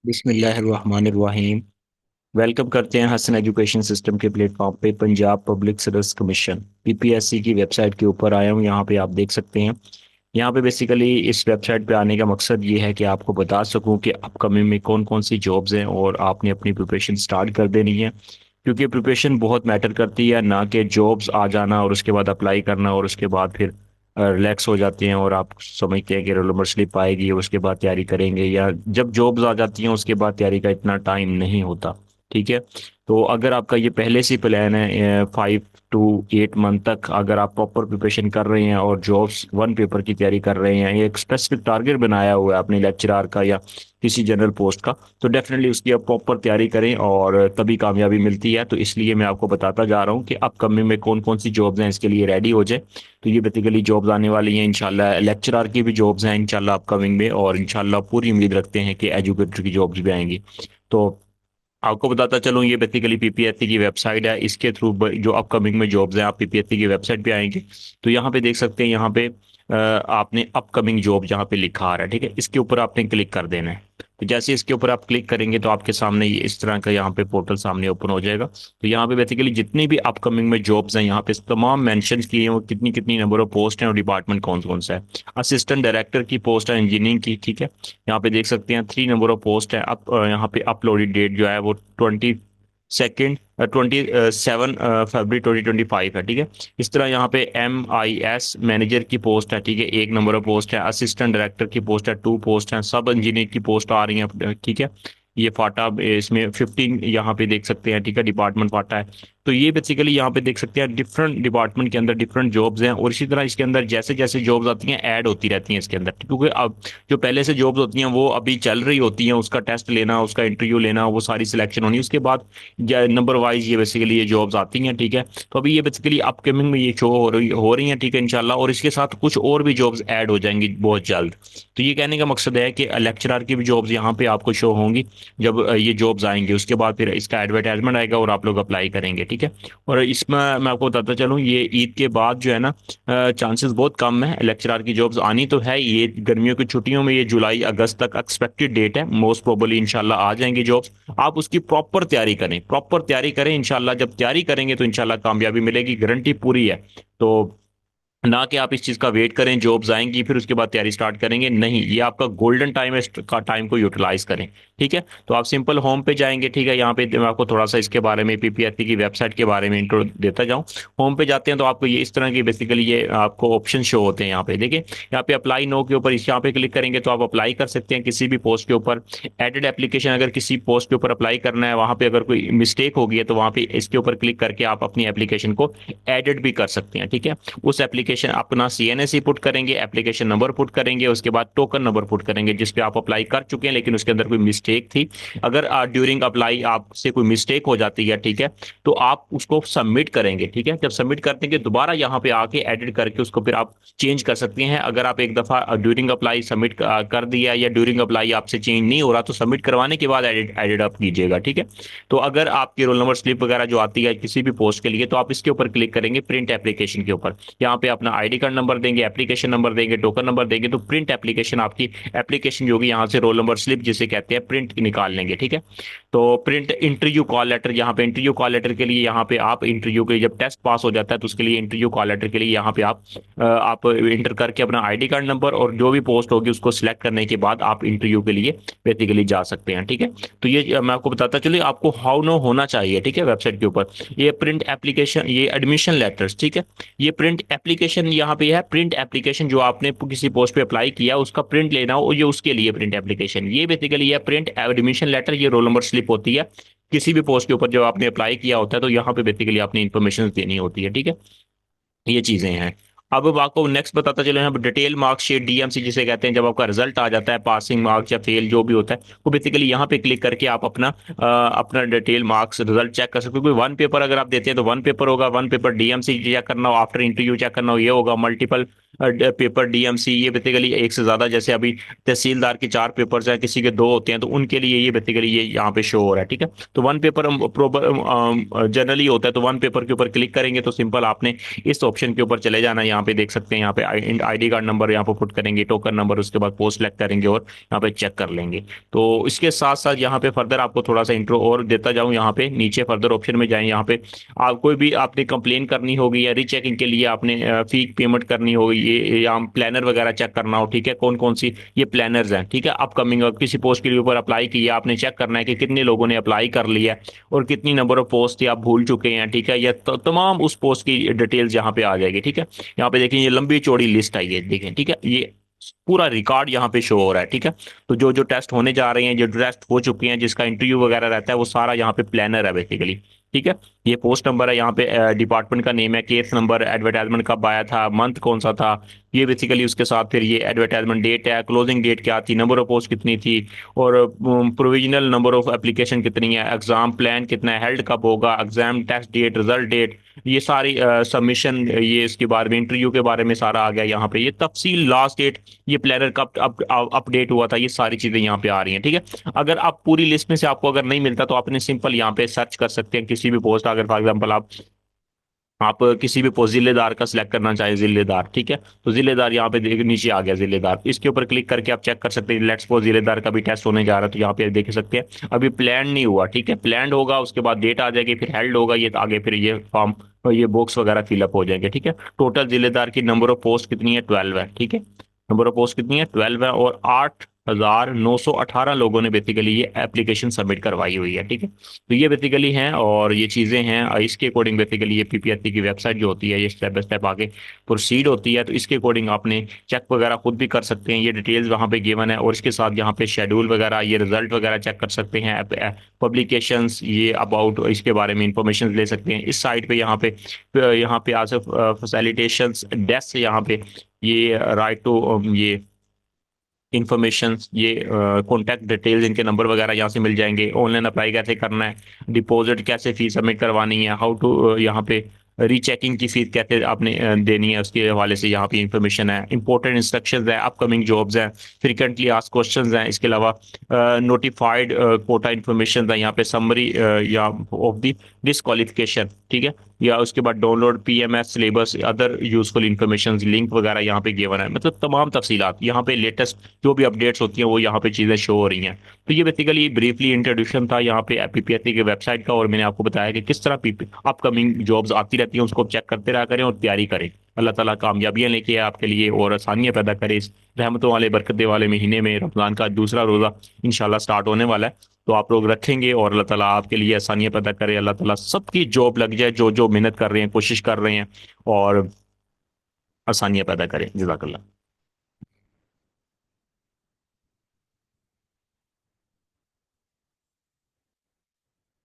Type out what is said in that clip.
बिस्मिल्लाहिर्रहमानिर्रहीम। वेलकम करते हैं हसन एजुकेशन सिस्टम के प्लेटफॉर्म पे। Punjab public service commission PPSC की वेबसाइट के ऊपर आया हूँ। यहाँ पे आप देख सकते हैं। यहाँ पे बेसिकली इस वेबसाइट पे आने का मकसद ये है कि आपको बता सकूं कि अपकमिंग में कौन कौन सी जॉब्स हैं और आपने अपनी प्रिपरेशन स्टार्ट कर देनी है, क्योंकि प्रिपरेशन बहुत मैटर करती है, ना कि जॉब्स आ जाना और उसके बाद अप्लाई करना और उसके बाद फिर रिलैक्स हो जाते हैं और आप समझते हैं कि रोल नंबर स्लिप आएगी और उसके बाद तैयारी करेंगे, या जब जॉब्स आ जाती हैं उसके बाद तैयारी का इतना टाइम नहीं होता। ठीक है। तो अगर आपका ये पहले से प्लान है 5 to 8 मंथ तक, अगर आप प्रॉपर प्रिपरेशन कर रहे हैं और जॉब्स वन पेपर की तैयारी कर रहे हैं, एक स्पेसिफिक टारगेट बनाया हुआ है अपने लेक्चरार का या किसी जनरल पोस्ट का, तो डेफिनेटली उसकी आप प्रॉपर तैयारी करें और तभी कामयाबी मिलती है। तो इसलिए मैं आपको बताता जा रहा हूँ कि अपकमिंग में कौन कौन सी जॉब्स हैं, इसके लिए रेडी हो जाए। तो ये बेसिकली जॉब्स आने वाली हैं इंशाल्लाह। लेक्चरार की भी जॉब्स हैं इंशाल्लाह अपकमिंग में, और इंशाल्लाह पूरी उम्मीद रखते हैं कि एजुकेटर की जॉब्स भी आएंगी। तो आपको बताता चलूँ, ये बेसिकली पीपीएससी की वेबसाइट है। इसके थ्रू जो अपकमिंग में जॉब्स हैं, आप पीपीएससी की वेबसाइट पे आएंगे तो यहाँ पे देख सकते हैं। यहाँ पे आपने अपकमिंग जॉब यहाँ पे लिखा आ रहा है, ठीक है, इसके ऊपर आपने क्लिक कर देना है। तो जैसे इसके ऊपर आप क्लिक करेंगे तो आपके सामने ये इस तरह का यहाँ पे पोर्टल सामने ओपन हो जाएगा। तो यहाँ पे बेसिकली जितनी भी अपकमिंग में जॉब्स हैं यहाँ पे तमाम मेंशन किए हैं, वो कितनी कितनी नंबर ऑफ पोस्ट हैं और डिपार्टमेंट कौन कौन सा है। असिस्टेंट डायरेक्टर की पोस्ट है इंजीनियरिंग की, ठीक है। यहाँ पे देख सकते हैं 3 नंबर ऑफ पोस्ट है। अब यहाँ पे अपलोडेड डेट जो है वो 27 फरवरी 2025 है, ठीक है। इस तरह यहाँ पे MIS मैनेजर की पोस्ट है, ठीक है, 1 नंबर ऑफ पोस्ट है। असिस्टेंट डायरेक्टर की पोस्ट है, 2 पोस्ट है। सब इंजीनियर की पोस्ट आ रही हैं, ठीक है। ये फाटा इसमें 15 यहाँ पे देख सकते हैं, ठीक है, डिपार्टमेंट फाटा है। तो ये बेसिकली यहाँ पे देख सकते हैं डिफरेंट डिपार्टमेंट के अंदर डिफरेंट जॉब्स हैं, और इसी तरह इसके अंदर जैसे जैसे जॉब्स आती हैं ऐड होती रहती हैं इसके अंदर, क्योंकि अब जो पहले से जॉब्स होती हैं वो अभी चल रही होती हैं, उसका टेस्ट लेना, उसका इंटरव्यू लेना, वो सारी सिलेक्शन होनी, उसके बाद नंबर वाइज ये बेसिकली ये जॉब्स आती हैं, ठीक है। तो अभी ये बेसिकली अपकमिंग में ये शो हो रही हैं, ठीक है, इंशाल्लाह। और इसके साथ कुछ और भी जॉब्स ऐड हो जाएंगी बहुत जल्द। तो ये कहने का मकसद है कि लेक्चरर की भी जॉब्स यहाँ पे आपको शो होंगी जब ये जॉब्स आएंगे, उसके बाद फिर इसका एडवर्टाइजमेंट आएगा और आप लोग अप्लाई करेंगे, ठीक है। और इसमें मैं आपको बताता चलूँ, ये ईद के बाद जो है ना, चांसेस बहुत कम है लेक्चरर की जॉब्स आनी। तो है ये गर्मियों की छुट्टियों में, ये जुलाई अगस्त तक एक्सपेक्टेड डेट है, मोस्ट प्रोबेबली इंशाल्लाह आ जाएंगी जॉब्स। आप उसकी प्रॉपर तैयारी करें, प्रॉपर तैयारी करें। इंशाल्लाह जब तैयारी करेंगे तो इंशाल्लाह कामयाबी मिलेगी, गारंटी पूरी है। तो ना कि आप इस चीज का वेट करें जॉब्स आएंगी फिर उसके बाद तैयारी स्टार्ट करेंगे, नहीं, ये आपका गोल्डन टाइम है, इस का टाइम को यूटिलाइज करें, ठीक है। तो आप सिंपल होम पे जाएंगे, ठीक है। यहाँ पे मैं आपको थोड़ा सा इसके बारे में पीपीएससी की वेबसाइट के बारे में इंट्रो देता जाऊँ। होम पे जाते हैं तो आपको ये इस तरह की बेसिकली ये आपको ऑप्शन शो होते हैं। यहाँ पे देखिए, यहाँ पे अप्लाई नो के ऊपर इस यहाँ पे क्लिक करेंगे तो आप अप्लाई कर सकते हैं किसी भी पोस्ट के ऊपर। एडेड एप्लीकेशन, अगर किसी पोस्ट के ऊपर अप्लाई करना है, वहां पे अगर कोई मिस्टेक हो गई है तो वहां पे इसके ऊपर क्लिक करके आप अपनी एप्लीकेशन को एडिट भी कर सकते हैं, ठीक है। उस एप्लीकेशन अपना CNSE पुट करेंगे, एप्लीकेशन नंबर पुट करेंगे, उसके बाद टोकन नंबर पुट करेंगे जिस पे आप अप्लाई कर चुके हैं लेकिन उसके अंदर कोई मिस्टेक थी। अगर ड्यूरिंग अप्लाई आपसे कोई मिस्टेक हो जाती है, ठीक है, तो आप उसको सबमिट करेंगे, ठीक है। जब सबमिट कर देंगे दोबारा यहाँ पे आके एडिट करके उसको फिर आप चेंज कर सकते हैं। अगर आप एक दफा ड्यूरिंग अप्लाई सबमिट कर दिया या ड्यूरिंग अप्लाई आपसे चेंज नहीं हो रहा तो सबमिट करवाने के बाद एडिट एडिट अप कीजिएगा, ठीक है। तो अगर आपकी रोल नंबर स्लिप वगैरह जो आती है किसी भी पोस्ट के लिए तो आप इसके ऊपर क्लिक करेंगे प्रिंट एप्लीकेशन के ऊपर। यहाँ पे अपना आईडी कार्ड नंबर देंगे, एप्लीकेशन नंबर देंगे, टोकन नंबर देंगे, तो प्रिंट एप्लीकेशन आपकी एप्लीकेशन जो होगी यहाँ से रोल नंबर स्लिप जिसे कहते हैं प्रिंट निकाल लेंगे, ठीक है। तो प्रिंट इंटरव्यू कॉल लेटर, यहाँ पे इंटरव्यू कॉल लेटर के लिए यहाँ पे आप इंटरव्यू के जब टेस्ट पास हो जाता है तो उसके लिए इंटरव्यू कॉल लेटर के लिए यहाँ पे आप इंटर करके अपना आईडी कार्ड नंबर और जो भी पोस्ट होगी उसको सिलेक्ट करने के बाद आप इंटरव्यू के लिए बेसिकली जा सकते हैं, ठीक है। तो ये मैं आपको बताता चलिए आपको हाउ नो होना चाहिए, ठीक है, वेबसाइट के ऊपर। ये प्रिंट एप्लीकेशन, ये एडमिशन लेटर्स, ठीक है। ये प्रिंट एप्लीकेशन यहाँ पे है, प्रिंट एप्लीकेशन जो आपने किसी पोस्ट पे अप्लाई किया उसका प्रिंट लेना हो, ये उसके लिए प्रिंट एप्लीकेशन। ये बेसिकली है प्रिंट एडमिशन लेटर, ये रोल नंबर स्लिप होती है किसी भी पोस्ट के ऊपर जो आपने अप्लाई किया होता है, तो यहाँ पे बेसिकली आपने इन्फॉर्मेशन देनी होती है, ठीक है। ये चीजें हैं। अब आपको नेक्स्ट बताता चलो, यहाँ पे डिटेल मार्कशीट DMC जिसे कहते हैं, जब आपका रिजल्ट आ जाता है पासिंग मार्क्स या फेल जो भी होता है, वो बेसिकली यहाँ पे क्लिक करके आप अपना डिटेल मार्क्स रिजल्ट चेक कर सकते हो। क्योंकि वन पेपर अगर आप देते हैं तो वन पेपर होगा, वन पेपर DMC चेक करना हो, आफ्टर इंटरव्यू चेक करना हो, ये होगा। मल्टीपल पेपर DMC, ये बेसिकली एक से ज्यादा, जैसे अभी तहसीलदार के 4 पेपर्स हैं, किसी के 2 होते हैं, तो उनके लिए ये बेसिकली ये यहाँ पे शो हो रहा है, ठीक है। तो वन पेपर जनरली होता है, तो वन पेपर के ऊपर क्लिक करेंगे तो सिंपल आपने इस ऑप्शन के ऊपर चले जाना, यहाँ यहाँ पे देख सकते हैं, यहाँ पे आईडी कार्ड नंबर यहाँ पे पुट करेंगे, टोकन नंबर, उसके बाद पोस्ट सेलेक्ट करेंगे और यहाँ पे चेक कर लेंगे। तो इसके साथ साथ यहाँ पे फर्दर आपको थोड़ा सा इंट्रो और देता जाऊँ, यहाँ पे नीचे फर्दर ऑप्शन में जाएं, यहाँ पे आप कोई भी आपने कंप्लेन करनी होगी या रीचेकिंग के लिए आपने फी पेमेंट करनी होगी, ये या प्लानर वगैरह चेक करना हो, ठीक है, कौन कौन सी ये प्लानर्स हैं, ठीक है, अपकमिंग किसी पोस्ट के ऊपर अप्लाई किया आपने, चेक करना है कि कितने लोगों ने अप्लाई कर लिया और कितनी नंबर ऑफ पोस्ट थी आप भूल चुके हैं, ठीक है, या तमाम उस पोस्ट की डिटेल्स यहाँ पे आ जाएगी, ठीक है। यहाँ पे देखें, ये लंबी चौड़ी लिस्ट आई है, देखें, ठीक है, ये पूरा रिकॉर्ड यहाँ पे शो हो रहा है, ठीक है। तो जो जो टेस्ट होने जा रहे हैं, जो टेस्ट हो चुके हैं, जिसका इंटरव्यू वगैरह रहता है, वो सारा यहाँ पे प्लानर है बेसिकली, ठीक है। ये पोस्ट नंबर है, यहाँ पे डिपार्टमेंट का नेम है, केस नंबर, एडवर्टाइजमेंट कब आया था, मंथ कौन सा था, ये बेसिकली उसके साथ फिर ये एडवर्टाइजमेंट डेट है, क्लोजिंग डेट क्या थी, नंबर ऑफ पोस्ट कितनी थी, और प्रोविजनल नंबर ऑफ एप्लीकेशन कितनी है, एग्जाम प्लान कितना है, हेल्ड कब होगा, exam test date, result date, ये सारी सबमिशन, ये इसके बारे में, इंटरव्यू के बारे में सारा आ गया यहाँ पे, ये तफसील, लास्ट डेट, ये प्लानर कब अपडेट हुआ था, ये सारी चीजें यहाँ पे आ रही हैं, ठीक है। अगर आप पूरी लिस्ट में से आपको अगर नहीं मिलता तो आपने सिंपल यहाँ पे सर्च कर सकते हैं किसी भी पोस्ट, अगर फॉर एग्जाम्पल आप किसी भी पोस्ट जिलेदार का सिलेक्ट करना चाहें, जिलेदार, ठीक है, तो जिलेदार यहाँ पे नीचे आ गया जिलेदार, इसके ऊपर क्लिक करके आप चेक कर सकते हैं, लेट्स सपोज जिलेदार का भी टेस्ट होने जा रहा है, तो यहाँ पे देख सकते हैं अभी प्लान नहीं हुआ, ठीक है, प्लान होगा उसके बाद डेट आ जाएगी, फिर हेल्ड होगा, ये आगे फिर ये फॉर्म, ये बॉक्स वगैरह फिलअप हो जाएंगे, ठीक है। टोटल जिलेदार की नंबर ऑफ पोस्ट कितनी है, 12 है, ठीक है, नंबर ऑफ पोस्ट कितनी है, 12 है, और 8,918 लोगों ने बेसिकली ये एप्लीकेशन सबमिट करवाई हुई है, ठीक है। तो ये बेसिकली हैं और ये चीज़ें हैं, इसके अकॉर्डिंग बेसिकली ये पीपीएससी की वेबसाइट जो होती है, ये स्टेप बाय स्टेप आगे प्रोसीड होती है, तो इसके अकॉर्डिंग आपने चेक वगैरह खुद भी कर सकते हैं, ये डिटेल्स वहाँ पे गिवन है, और इसके साथ यहाँ पे शेड्यूल वगैरह, ये रिजल्ट वगैरह चेक कर सकते हैं, पब्लिकेशंस, ये अबाउट इसके बारे में इंफॉर्मेशन ले सकते हैं इस साइट पे, यहाँ पे आज फैसिलिटेशंस डेस्क, यहाँ पे ये राइट टू ये इंफॉर्मेशन, ये कॉन्टैक्ट डिटेल्स, इनके नंबर वगैरह यहाँ से मिल जाएंगे, ऑनलाइन अप्लाई कैसे करना है, डिपॉजिट कैसे फीस सबमिट करवानी है, हाउ टू यहाँ पे रीचेकिंग की फीस कैसे आपने देनी है, उसके हवाले से यहाँ पे इंफॉर्मेशन है, इंपॉर्टेंट इंस्ट्रक्शंस है, अपकमिंग जॉब्स हैं, फ्रिक्वेंटली आस्क्ड क्वेश्चंस हैं, इसके अलावा नोटिफाइड कोटा इंफॉर्मेशन है, यहाँ पे समरी या ऑफ द डिसक्वालिफिकेशन, ठीक है, या उसके बाद download PMS syllabus, other useful information, link वगैरह यहाँ पे गिवन है, मतलब तमाम तफसीलात यहाँ पे लेटेस्ट जो भी अपडेट्स होती हैं वो यहाँ पे चीज़ें शो हो रही हैं। तो ये बेसिकली ब्रीफली इंट्रोड्यूशन था यहाँ पे पीपीएससी की वेबसाइट का, और मैंने आपको बताया कि किस तरह अपकमिंग जॉब्स आती रहती हैं, उसको चेक करते रहा करें और तैयारी करें। अल्लाह ताला कामयाबियां लेके आए आपके लिए और आसानियां पैदा करे इस रहमतों वाले बरकत वाले महीने में। रमज़ान का दूसरा रोज़ा इंशाल्लाह स्टार्ट होने वाला है, तो आप लोग रखेंगे और अल्लाह ताला आपके लिए आसानियां पैदा करे। अल्लाह ताला सबकी जॉब लग जाए, जो जो मेहनत कर रहे हैं, कोशिश कर रहे हैं, और आसानियां पैदा करें। जज़ाकल्लाह।